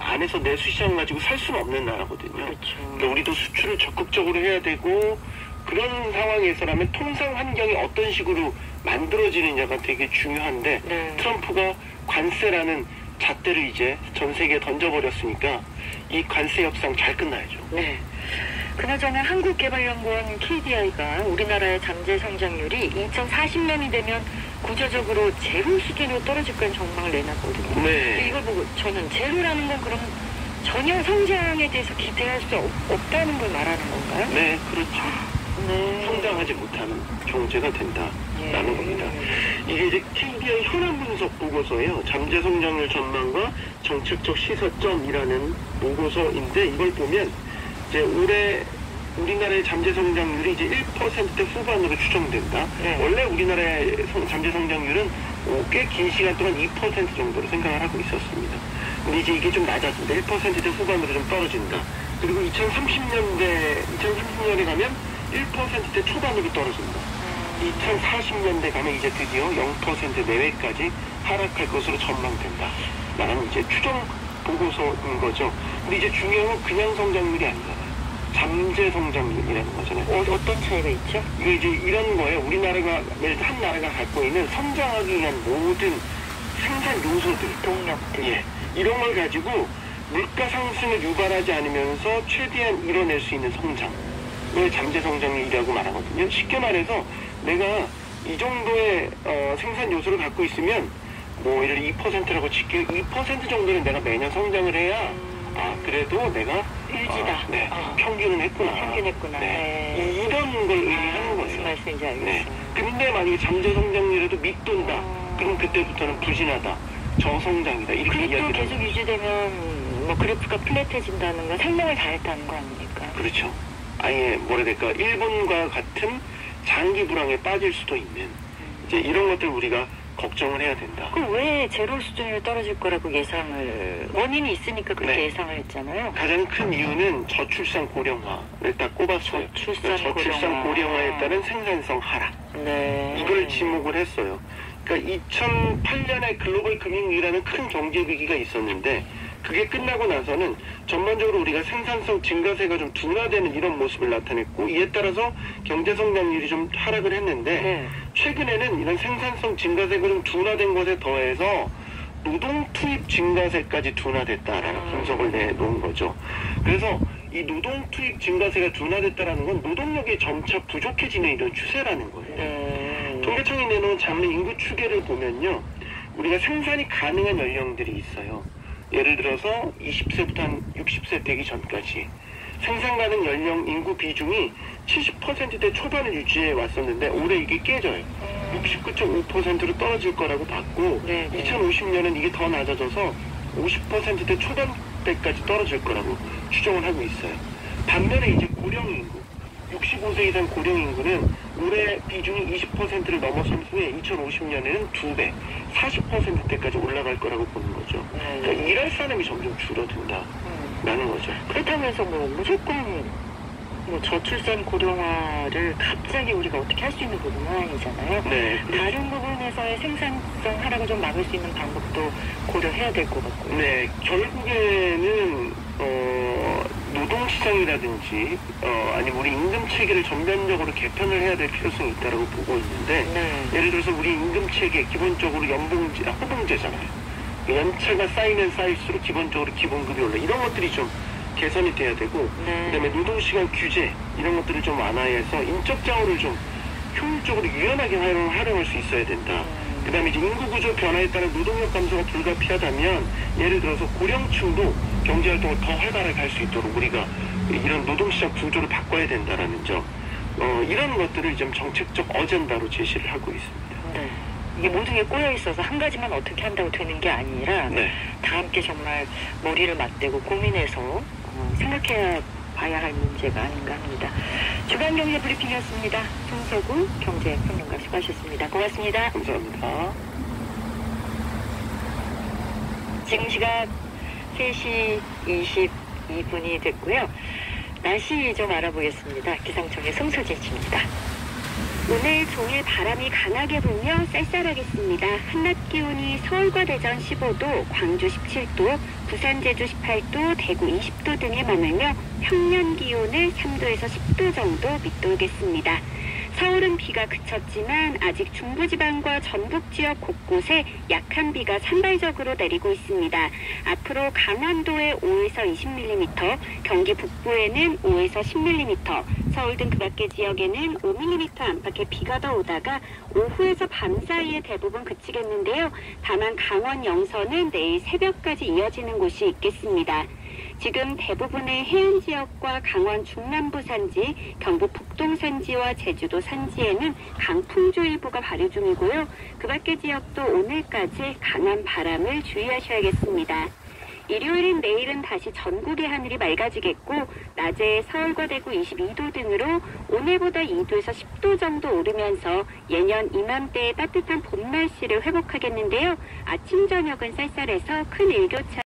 안에서 내수 시장 가지고 살 수는 없는 나라거든요. 그렇죠. 그러니까 우리도 수출을 적극적으로 해야 되고 그런 상황에서라면 통상 환경이 어떤 식으로 만들어지느냐가 되게 중요한데 네. 트럼프가 관세라는 잣대를 이제 전 세계에 던져버렸으니까 이 관세 협상 잘 끝나야죠. 네. 그나저나 한국개발연구원 KDI가 우리나라의 잠재 성장률이 2040년이 되면 구조적으로 제로 수준으로 떨어질 거라는 전망을 내놨거든요. 네. 이걸 보고 저는 제로라는 건 그럼 전혀 성장에 대해서 기대할 수 없다는 걸 말하는 건가요? 네, 그렇죠. 네. 성장하지 못하는 경제가 된다라는 예. 겁니다. 이게 이제 KDI 현안 분석 보고서예요. 잠재 성장률 전망과 정책적 시사점이라는 보고서인데 이걸 보면 이제 올해 우리나라의 잠재 성장률이 이제 1%대 후반으로 추정된다. 네. 원래 우리나라의 잠재 성장률은 꽤 긴 시간 동안 2% 정도로 생각을 하고 있었습니다. 근데 이제 이게 좀 낮아진다. 1%대 후반으로 좀 떨어진다. 그리고 2030년에 가면 1%대 초반으로 떨어진다. 2040년대 가면 이제 드디어 0% 내외까지 하락할 것으로 전망된다. 라는 이제 추정 보고서인 거죠. 근데 이제 중요한 건 그냥 성장률이 아니잖아요. 잠재 성장률이라는 거잖아요. 어떤 차이가 있죠? 이게 이제 이런 거예요. 우리나라가, 예를 들어 한 나라가 갖고 있는 성장하기 위한 모든 생산 요소들, 동력들. 예, 이런 걸 가지고 물가 상승을 유발하지 않으면서 최대한 이뤄낼 수 있는 성장을 잠재 성장률이라고 말하거든요. 쉽게 말해서 내가 이 정도의 생산 요소를 갖고 있으면 뭐 예를 들어 2%라고 칠게요. 2% 정도는 내가 매년 성장을 해야 그래도 내가 유지다. 네, 평균은 했구나. 평균했구나. 네. 네. 이런 걸 의미하는 무슨 거예요. 말씀인지 알겠어요. 네. 근데 만약에 잠재 성장률에도 밑돈다. 그럼 그때부터는 부진하다. 저성장이다. 이렇게 그래도 이야기를 계속 하는 거죠. 유지되면 뭐 그래프가 플랫해진다는 건 생명을 다했다는 거 아닙니까? 그렇죠. 아예 뭐라 해야 될까. 일본과 같은 장기 불황에 빠질 수도 있는 이제 이런 것들 우리가 걱정을 해야 된다. 그럼 왜 제로 수준으로 떨어질 거라고 원인이 있으니까 그렇게 네. 예상을 했잖아요. 가장 큰 이유는 저출산 고령화를 딱 꼽았어요. 저출산 고령화에 따른 생산성 하락. 네. 이걸 지목을 했어요. 그러니까 2008년에 글로벌 금융위기라는 큰 경제 위기가 있었는데 그게 끝나고 나서는 전반적으로 우리가 생산성 증가세가 좀 둔화되는 이런 모습을 나타냈고 이에 따라서 경제 성장률이 좀 하락을 했는데 네. 최근에는 이런 생산성 증가세가 좀 둔화된 것에 더해서 노동 투입 증가세까지 둔화됐다라는 분석을 내놓은 거죠. 그래서 이 노동 투입 증가세가 둔화됐다라는 건 노동력이 점차 부족해지는 이런 추세라는 거예요. 통계청이 내놓은 작년 인구 추계를 보면요, 우리가 생산이 가능한 연령들이 있어요. 예를 들어서 20세부터 한 60세 되기 전까지 생산 가능 연령 인구 비중이 70%대 초반을 유지해 왔었는데 올해 이게 깨져요. 69.5%로 떨어질 거라고 봤고 2050년은 이게 더 낮아져서 50%대 초반대까지 떨어질 거라고 추정을 하고 있어요. 반면에 이제 고령 인구 65세 이상 고령 인구는 올해 비중이 20%를 넘어선 후에 2050년에는 2배, 40%대까지 올라갈 거라고 보는 거죠. 그러니까 일할 사람이 점점 줄어든다라는 거죠. 그렇다면서 뭐 무조건 뭐 저출산 고령화를 갑자기 우리가 어떻게 할 수 있는 부분은 아니잖아요. 네. 다른 부분에서의 생산성 하락을 좀 막을 수 있는 방법도 고려해야 될 것 같고요. 네, 결국에는 노동시장이라든지 아니면 우리 임금 체계를 전면적으로 개편을 해야 될 필요성이 있다고 보고 있는데 예를 들어서 우리 임금 체계 기본적으로 호봉제잖아요. 연차가 쌓이면 쌓일수록 기본적으로 기본급이 올라 이런 것들이 좀 개선이 돼야 되고 그다음에 노동시간 규제 이런 것들을 좀 완화해서 인적 자원을 좀 효율적으로 유연하게 활용할 수 있어야 된다. 그 다음에 이제 인구구조 변화에 따른 노동력 감소가 불가피하다면 예를 들어서 고령층도 경제활동을 더 활발하게 할 수 있도록 우리가 이런 노동시장 구조를 바꿔야 된다라는 점 이런 것들을 좀 정책적 어젠다로 제시를 하고 있습니다. 네. 이게 모든 게 꼬여 있어서 한 가지만 어떻게 한다고 되는 게 아니라 다 함께 정말 머리를 맞대고 고민해서 생각해야 봐야 할 문제가 아닌가 합니다. 주간경제 브리핑이었습니다. 손석우 경제평론가 수고하셨습니다. 고맙습니다. 감사합니다. 지금 시각 3시 22분이 됐고요. 날씨 좀 알아보겠습니다. 기상청의 송소진 씨입니다. 오늘 종일 바람이 강하게 불며 쌀쌀하겠습니다. 한낮 기온이 서울과 대전 15도, 광주 17도, 부산 제주 18도, 대구 20도 등에 머물며 평년 기온을 3도에서 10도 정도 밑돌겠습니다. 서울은 비가 그쳤지만 아직 중부지방과 전북 지역 곳곳에 약한 비가 산발적으로 내리고 있습니다. 앞으로 강원도에 5에서 20mm, 경기 북부에는 5에서 10mm, 서울 등 그 밖의 지역에는 5mm 안팎의 비가 더 오다가 오후에서 밤 사이에 대부분 그치겠는데요. 다만 강원 영서는 내일 새벽까지 이어지는 곳이 있겠습니다. 지금 대부분의 해안 지역과 강원 중남부 산지, 경북 북동 산지와 제주도 산지에는 강풍주의보가 발효 중이고요. 그 밖의 지역도 오늘까지 강한 바람을 주의하셔야겠습니다. 일요일인 내일은 다시 전국의 하늘이 맑아지겠고 낮에 서울과 대구 22도 등으로 오늘보다 2도에서 10도 정도 오르면서 예년 이맘때의 따뜻한 봄 날씨를 회복하겠는데요. 아침 저녁은 쌀쌀해서 큰 일교차